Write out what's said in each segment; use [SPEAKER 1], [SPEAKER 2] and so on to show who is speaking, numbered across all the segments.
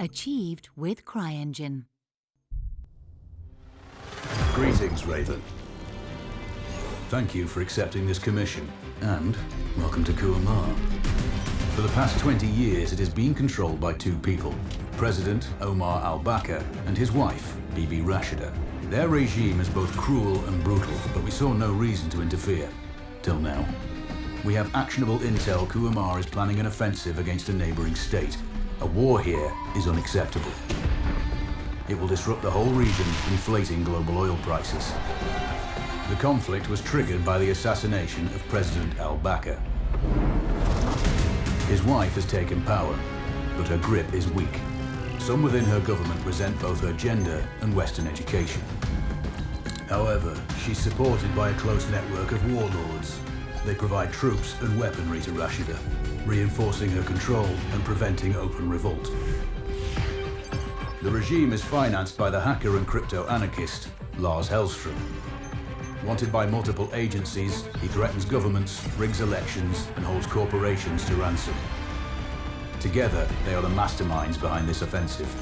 [SPEAKER 1] Achieved with CryEngine.
[SPEAKER 2] Greetings, Raven. Thank you for accepting this commission, and welcome to Kuamar. For the past 20 years, it has been controlled by two people, President Omar al-Bakr and his wife, Bibi Rashida. Their regime is both cruel and brutal, but we saw no reason to interfere, till now. We have actionable intel Kuamar is planning an offensive against a neighboring state. A war here is unacceptable. It will disrupt the whole region, inflating global oil prices. The conflict was triggered by the assassination of President al-Bakr. His wife has taken power, but her grip is weak. Some within her government resent both her gender and Western education. However, she's supported by a close network of warlords. They provide troops and weaponry to Rashida, reinforcing her control and preventing open revolt. The regime is financed by the hacker and crypto-anarchist, Lars Hellstrom. Wanted by multiple agencies, he threatens governments, rigs elections, and holds corporations to ransom. Together, they are the masterminds behind this offensive.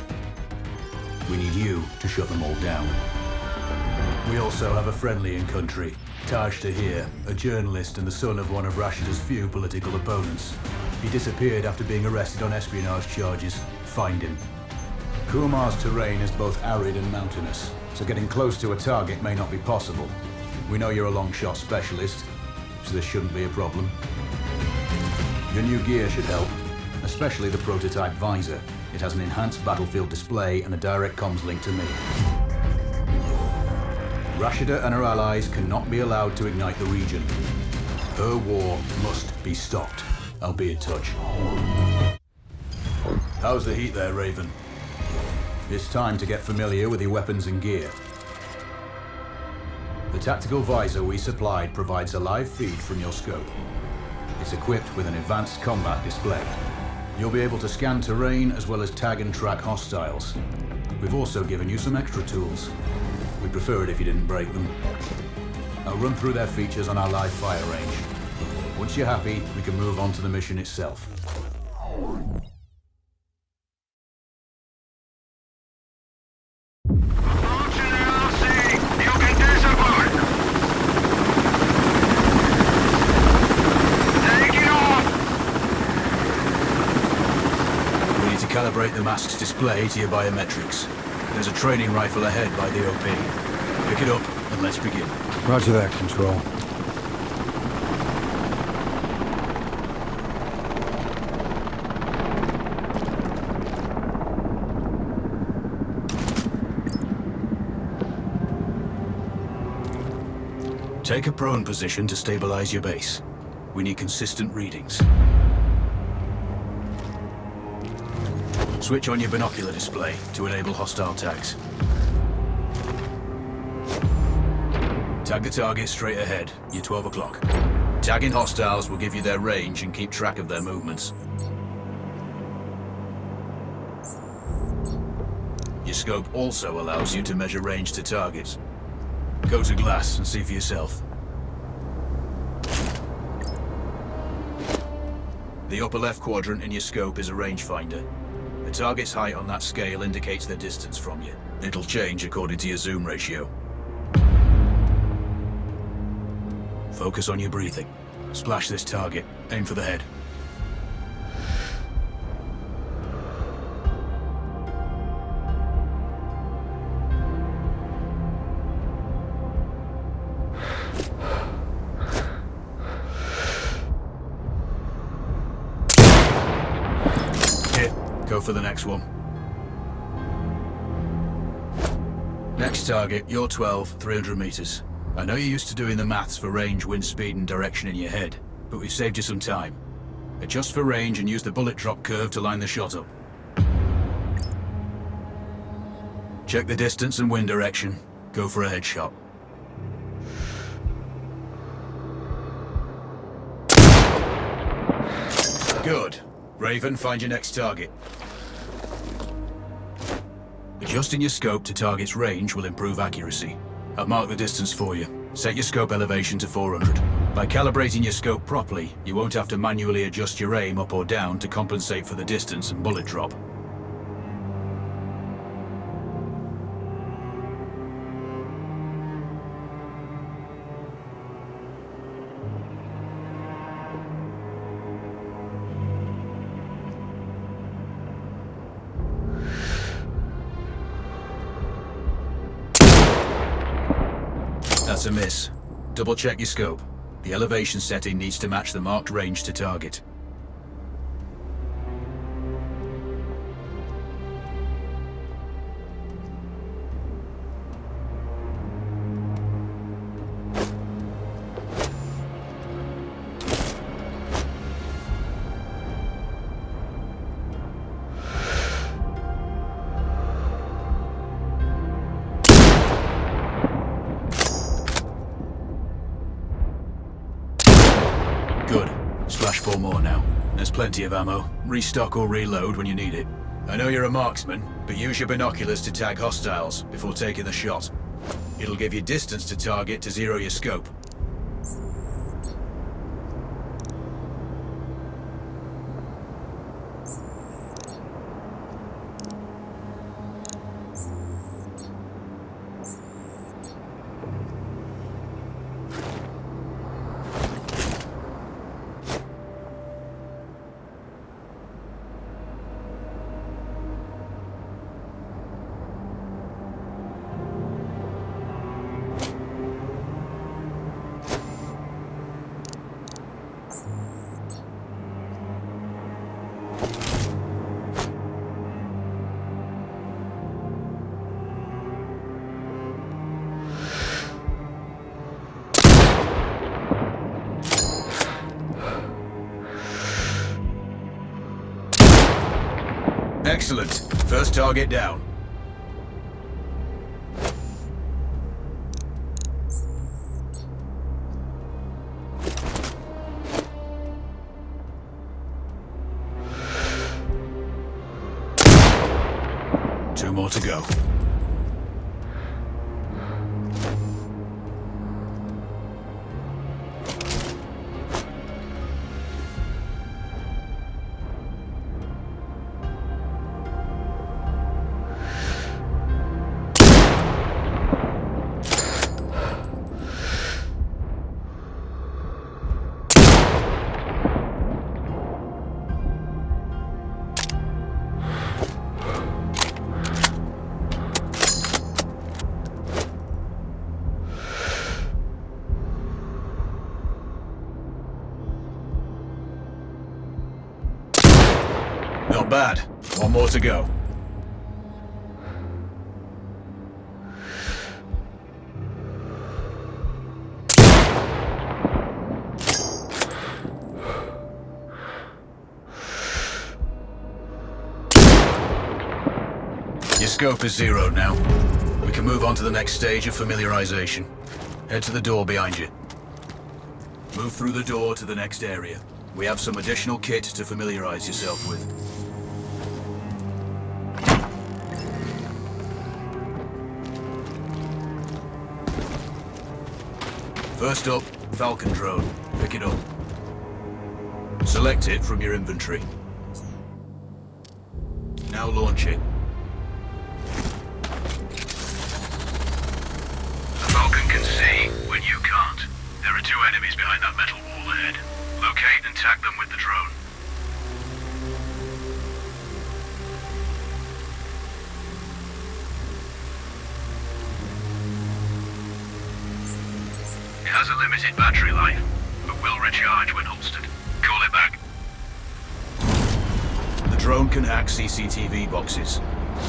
[SPEAKER 2] We need you to shut them all down. We also have a friendly in country, Taj Tahir, a journalist and the son of one of Rashida's few political opponents. He disappeared after being arrested on espionage charges. Find him. Kuamar's terrain is both arid and mountainous, so getting close to a target may not be possible. We know you're a long shot specialist, so this shouldn't be a problem. Your new gear should help, especially the prototype Visor. It has an enhanced battlefield display and a direct comms link to me. Rashida and her allies cannot be allowed to ignite the region. Her war must be stopped. I'll be in touch. How's the heat there, Raven? It's time to get familiar with your weapons and gear. The tactical visor we supplied provides a live feed from your scope. It's equipped with an advanced combat display. You'll be able to scan terrain as well as tag and track hostiles. We've also given you some extra tools. We'd prefer it if you didn't break them. I'll run through their features on our live fire range. Once you're happy, we can move on to the mission itself.
[SPEAKER 3] Calibrate the mask's display to your biometrics. There's a training rifle ahead by the OP. Pick it up and let's begin.
[SPEAKER 4] Roger that, Control.
[SPEAKER 3] Take a prone position to stabilize your base. We need consistent readings. Switch on your binocular display to enable hostile tags. Tag the target straight ahead, you're 12 o'clock. Tagging hostiles will give you their range and keep track of their movements. Your scope also allows you to measure range to targets. Go to glass and see for yourself. The upper left quadrant in your scope is a rangefinder. The target's height on that scale indicates their distance from you. It'll change according to your zoom ratio. Focus on your breathing. Splash this target. Aim for the head. Go for the next one. Next target, you're 12, 300 meters. I know you're used to doing the maths for range, wind speed, and direction in your head, but we've saved you some time. Adjust for range and use the bullet drop curve to line the shot up. Check the distance and wind direction. Go for a headshot. Good. Raven, find your next target. Adjusting your scope to target's range will improve accuracy. I've marked the distance for you. Set your scope elevation to 400. By calibrating your scope properly, you won't have to manually adjust your aim up or down to compensate for the distance and bullet drop. That's a miss. Double check your scope. The elevation setting needs to match the marked range to target. Good. Splash 4 more now. There's plenty of ammo. Restock or reload when you need it. I know you're a marksman, but use your binoculars to tag hostiles before taking the shot. It'll give you distance to target to zero your scope. Excellent. First target down. Two more to go. Not bad. One more to go. Your scope is zeroed now. We can move on to the next stage of familiarization. Head to the door behind you. Move through the door to the next area. We have some additional kit to familiarize yourself with. First up, Falcon Drone. Pick it up. Select it from your inventory. Now launch it.
[SPEAKER 4] The Falcon can see when you can't. There are two enemies behind that metal wall ahead. Locate and tag them with the drone. It has a limited battery life, but will recharge when holstered. Call it back.
[SPEAKER 3] The drone can hack CCTV boxes.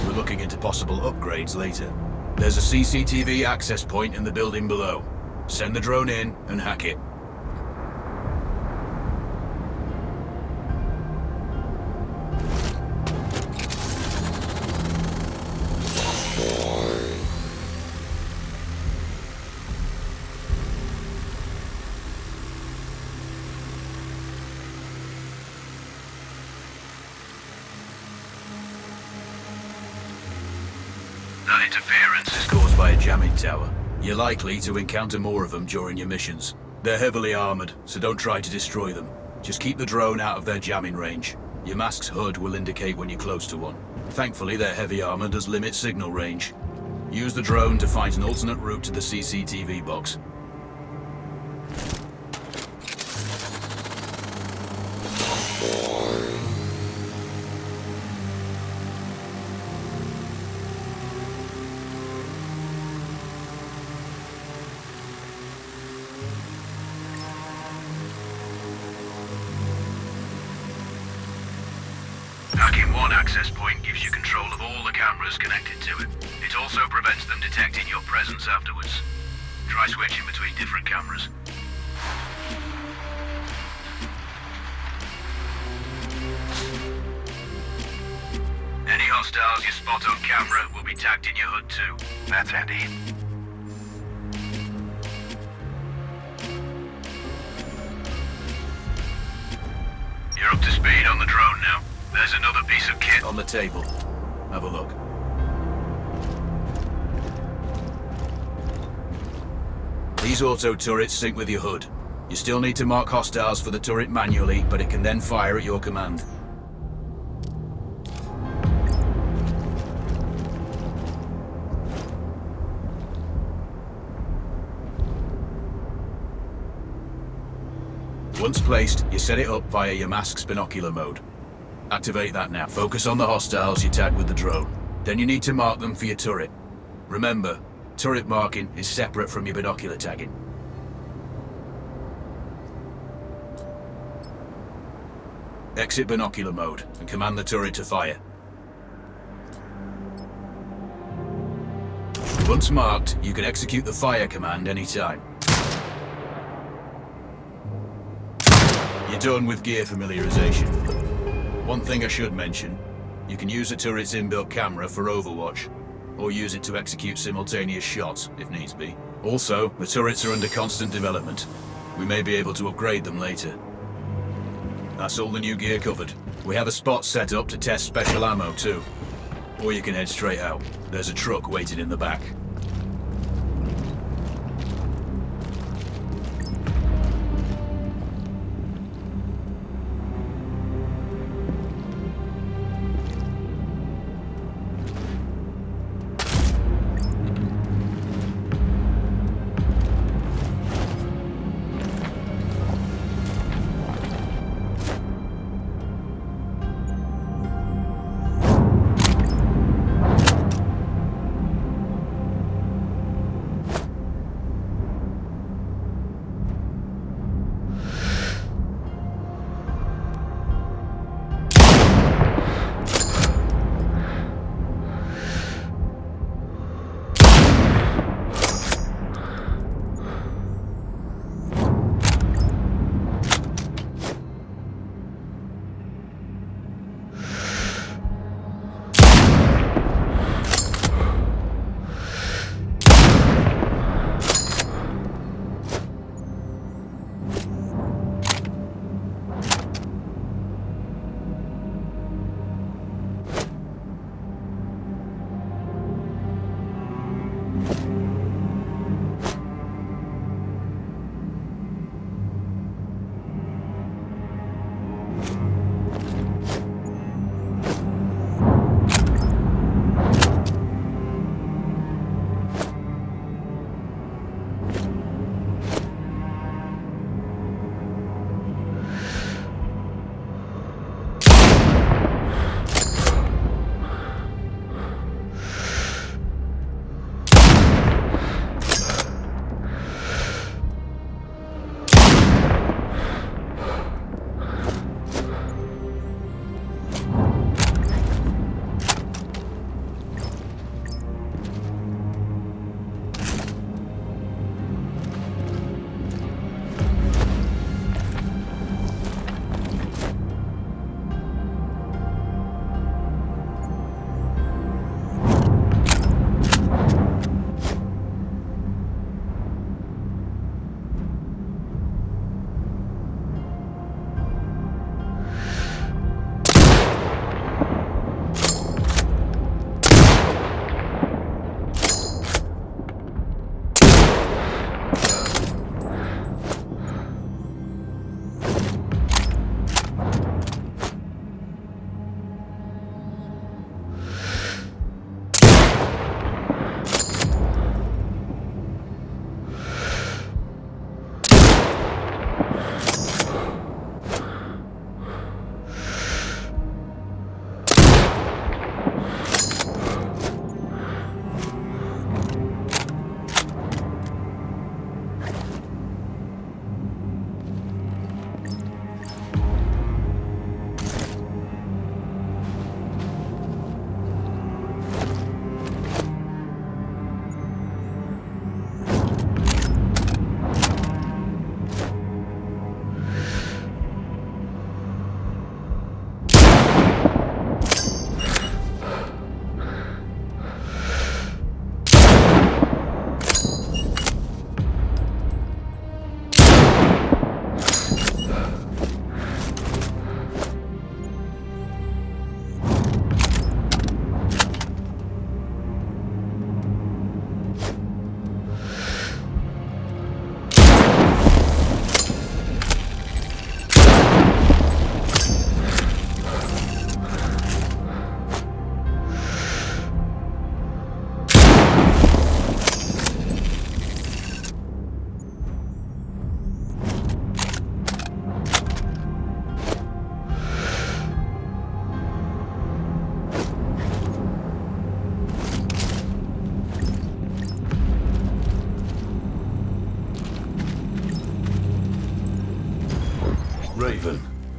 [SPEAKER 3] We're looking into possible upgrades later. There's a CCTV access point in the building below. Send the drone in and hack it.
[SPEAKER 4] That interference
[SPEAKER 3] Is caused by a jamming tower. You're likely to encounter more of them during your missions. They're heavily armored, so don't try to destroy them. Just keep the drone out of their jamming range. Your mask's HUD will indicate when you're close to one. Thankfully, their heavy armor does limit signal range. Use the drone to find an alternate route to the CCTV box.
[SPEAKER 4] one access point gives you control of all the cameras connected to it. It also prevents them detecting your presence afterwards. Try switching between different cameras. Any hostiles you spot on camera will be tagged in your HUD too. That's handy. You're up to speed on the drone now. There's another piece of kit
[SPEAKER 3] On the table. Have a look. These auto turrets sync with your HUD. You still need to mark hostiles for the turret manually, but it can then fire at your command. Once placed, you set it up via your mask's binocular mode. Activate that now. Focus on the hostiles you tag with the drone. Then you need to mark them for your turret. Remember, turret marking is separate from your binocular tagging. Exit binocular mode and command the turret to fire. Once marked, you can execute the fire command anytime. You're done with gear familiarization. One thing I should mention, you can use the turret's inbuilt camera for overwatch, or use it to execute simultaneous shots if needs be. Also, the turrets are under constant development. We may be able to upgrade them later. That's all the new gear covered. We have a spot set up to test special ammo too. Or you can head straight out. There's a truck waiting in the back.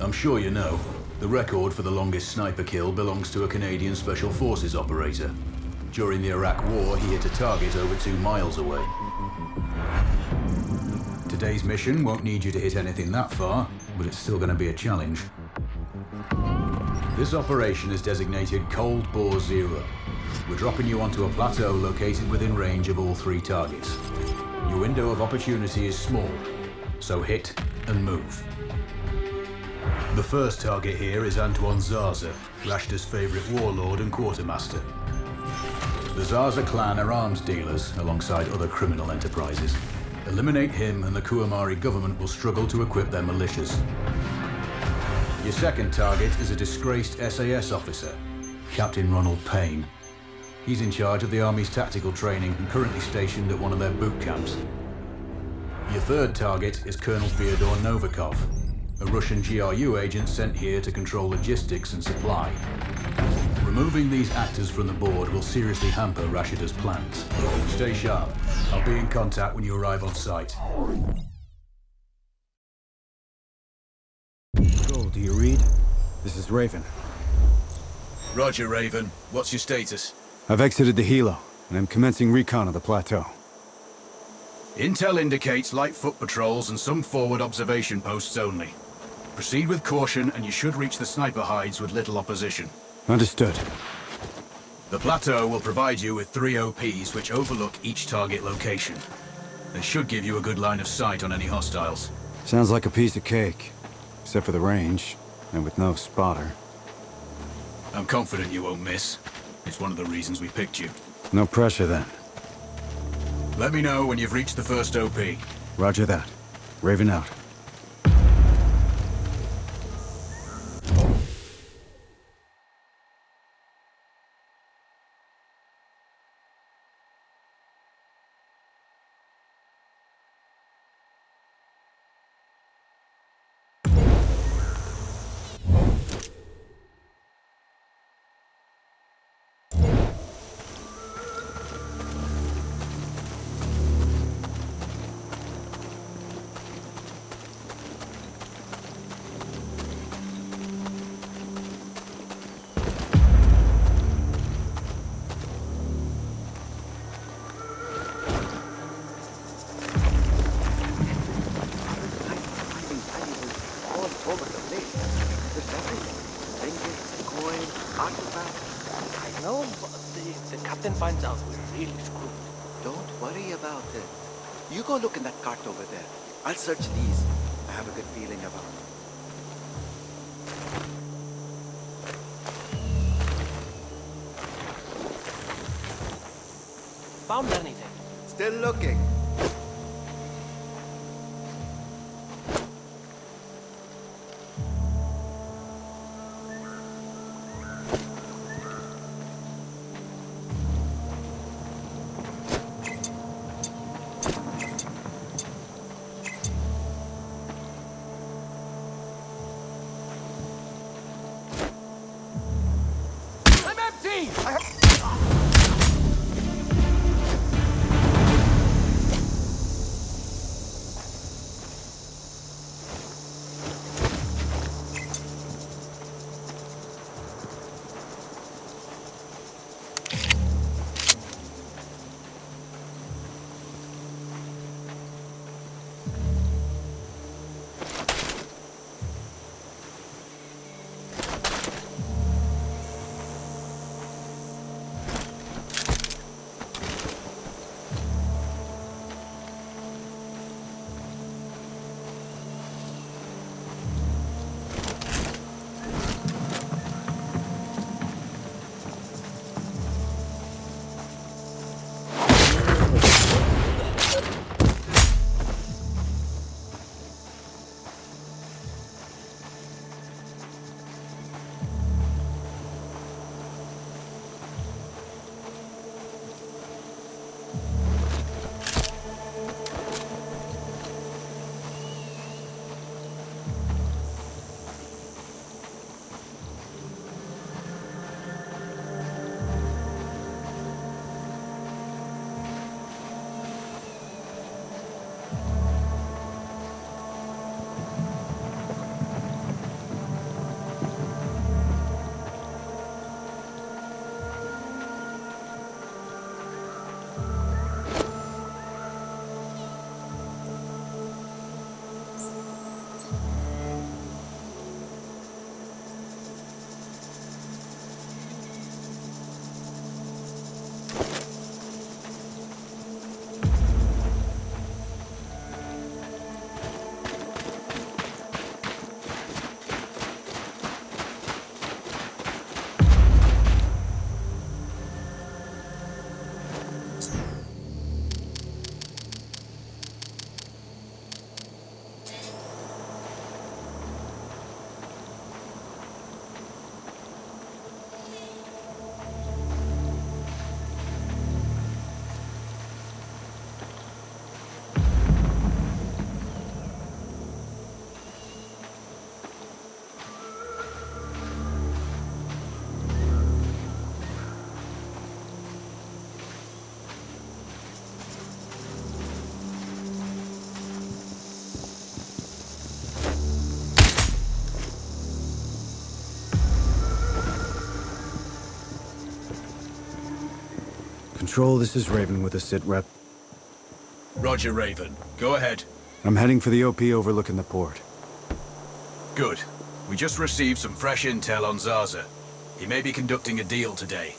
[SPEAKER 2] I'm sure you know, the record for the longest sniper kill belongs to a Canadian Special Forces operator. During the Iraq War, he hit a target over 2 miles away. Today's mission won't need you to hit anything that far, but it's still going to be a challenge. This operation is designated Cold Bore Zero. We're dropping you onto a plateau located within range of all 3 targets. Your window of opportunity is small, so hit and move. The first target here is Antoine Zaza, Rashta's favorite warlord and quartermaster. The Zaza clan are arms dealers alongside other criminal enterprises. Eliminate him and the Kuamari government will struggle to equip their militias. Your second target is a disgraced SAS officer, Captain Ronald Payne. He's in charge of the Army's tactical training and currently stationed at one of their boot camps. Your third target is Colonel Fyodor Novikov, a Russian GRU agent sent here to control logistics and supply. Removing these actors from the board will seriously hamper Rashida's plans. Stay sharp. I'll be in contact when you arrive on site.
[SPEAKER 5] Joel, do you read? This is Raven.
[SPEAKER 3] Roger, Raven. What's your status?
[SPEAKER 5] I've exited the helo, and I'm commencing recon of the plateau.
[SPEAKER 3] Intel indicates light foot patrols and some forward observation posts only. Proceed with caution and you should reach the sniper hides with little opposition.
[SPEAKER 5] Understood.
[SPEAKER 3] The plateau will provide you with 3 OPs which overlook each target location. They should give you a good line of sight on any hostiles.
[SPEAKER 5] Sounds like a piece of cake. Except for the range, and with no spotter.
[SPEAKER 3] I'm confident you won't miss. It's one of the reasons we picked you.
[SPEAKER 5] No pressure then.
[SPEAKER 3] Let me know when you've reached the first OP.
[SPEAKER 5] Roger that. Raven out.
[SPEAKER 6] Finds out we're really screwed.
[SPEAKER 7] Don't worry about it. You go look in that cart over there. I'll search these. I have a good feeling about it.
[SPEAKER 6] Found anything?
[SPEAKER 7] Still looking.
[SPEAKER 5] Control, this is Raven with a sit rep.
[SPEAKER 3] Roger, Raven. Go ahead.
[SPEAKER 5] I'm heading for the OP overlooking the port.
[SPEAKER 3] Good. We just received some fresh intel on Zaza. He may be conducting a deal today.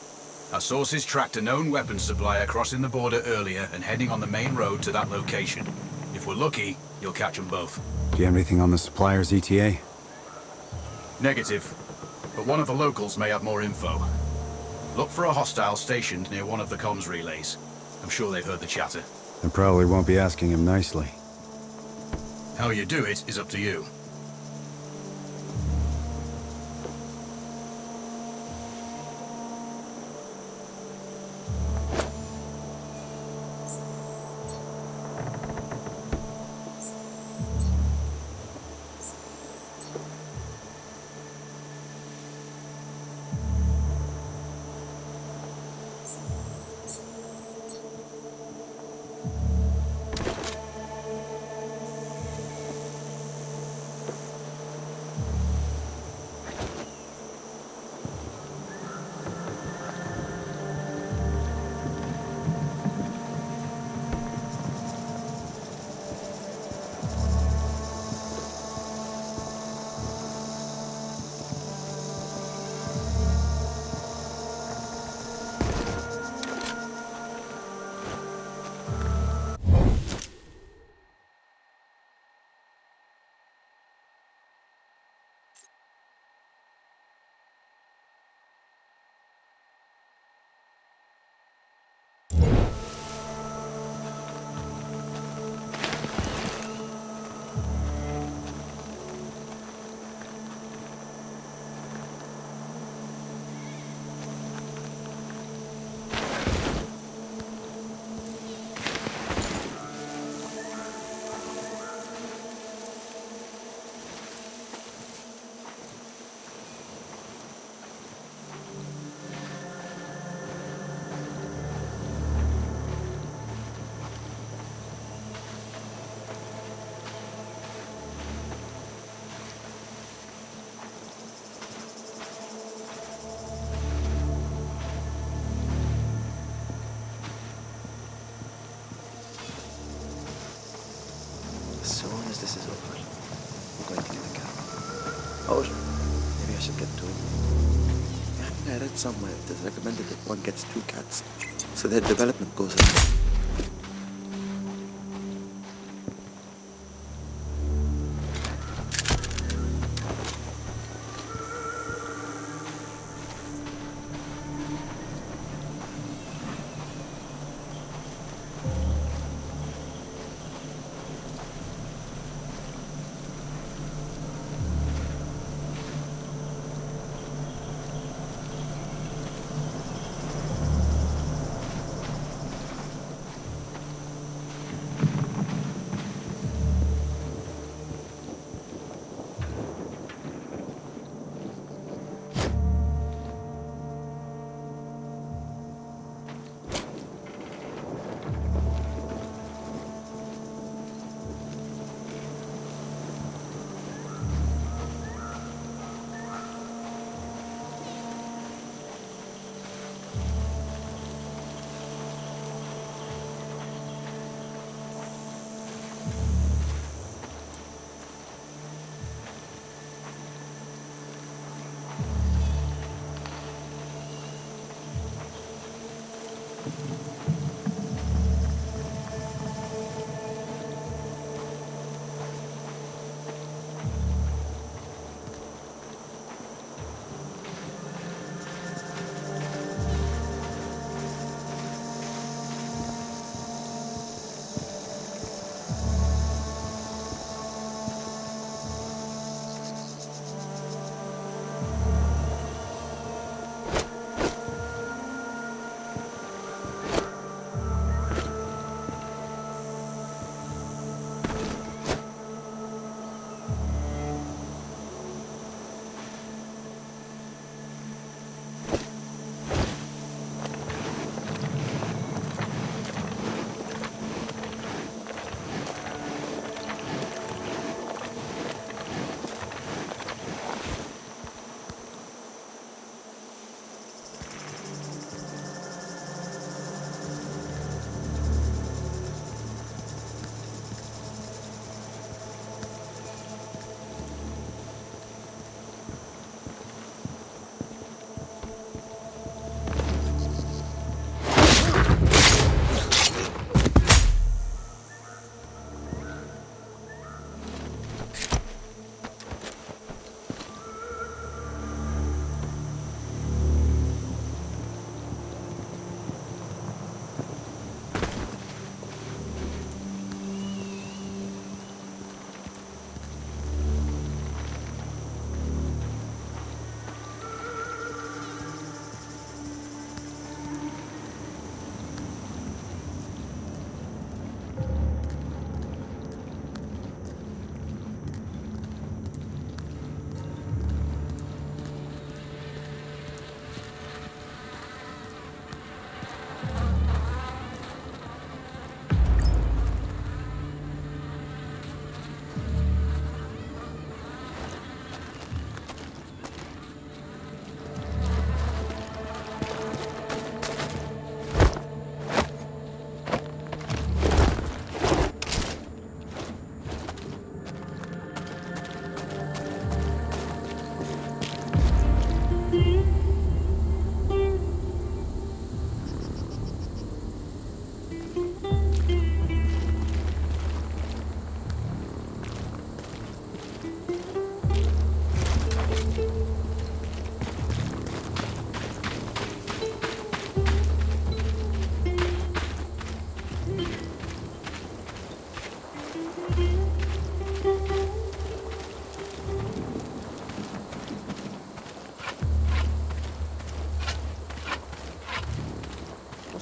[SPEAKER 3] Our sources tracked a known weapons supplier crossing the border earlier and heading on the main road to that location. If we're lucky, you'll catch them both.
[SPEAKER 5] Do you have anything on the supplier's ETA?
[SPEAKER 3] Negative. But one of the locals may have more info. Look for a hostile stationed near one of the comms relays. I'm sure they've heard the chatter.
[SPEAKER 5] I probably won't be asking him nicely.
[SPEAKER 3] How you do it is up to you.
[SPEAKER 7] As soon as this is over, I'm going to get a cat. Oh, maybe I should get two. I read somewhere it is recommended that one gets 2 cats, so their development goes up.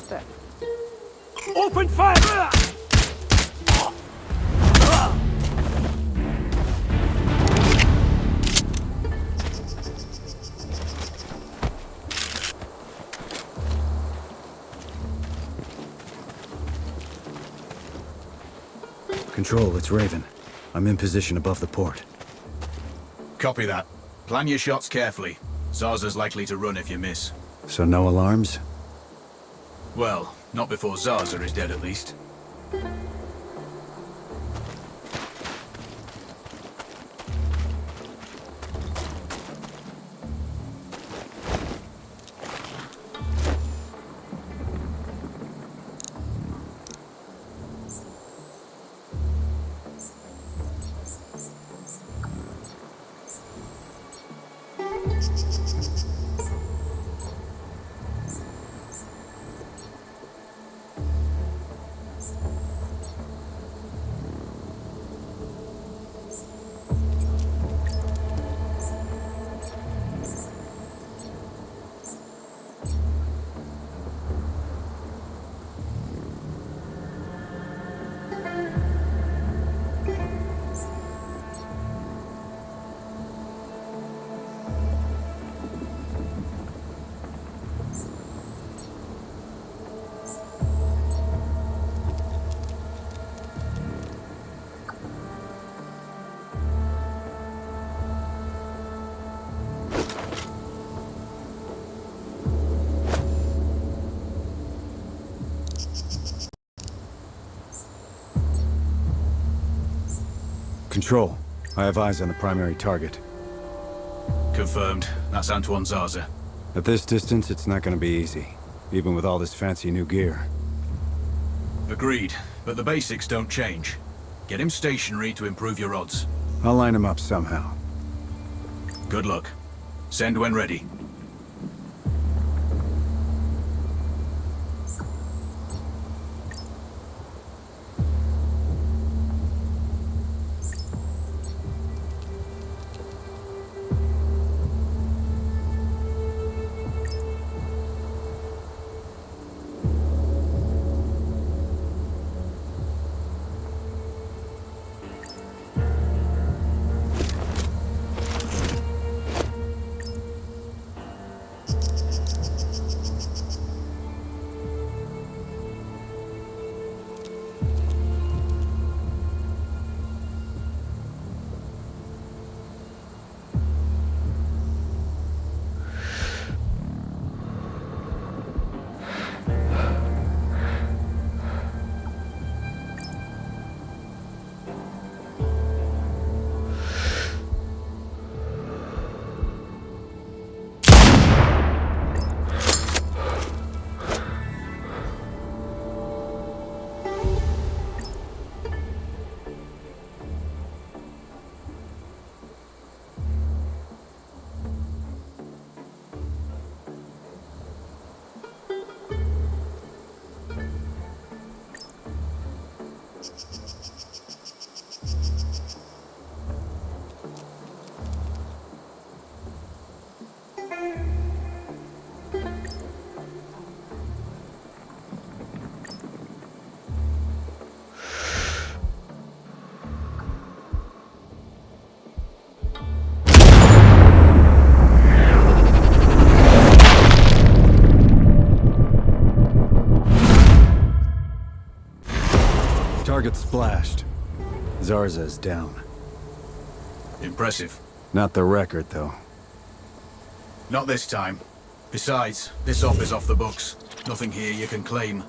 [SPEAKER 8] Fenster! Open fire!
[SPEAKER 5] Control, it's Raven. I'm in position above the port.
[SPEAKER 3] Copy that. Plan your shots carefully. Zaza's likely to run if you miss.
[SPEAKER 5] So no alarms?
[SPEAKER 3] Well, not before Zaza is dead at least.
[SPEAKER 5] Control, I have eyes on the primary target.
[SPEAKER 3] Confirmed. That's Antoine Zaza.
[SPEAKER 5] At this distance, it's not gonna be easy, even with all this fancy new gear.
[SPEAKER 3] Agreed, but the basics don't change. Get him stationary to improve your odds.
[SPEAKER 5] I'll line him up somehow.
[SPEAKER 3] Good luck. Send when ready.
[SPEAKER 5] Target splashed. Zarza's down.
[SPEAKER 3] Impressive.
[SPEAKER 5] Not the record, though.
[SPEAKER 3] Not this time. Besides, this op is off the books. Nothing here you can claim.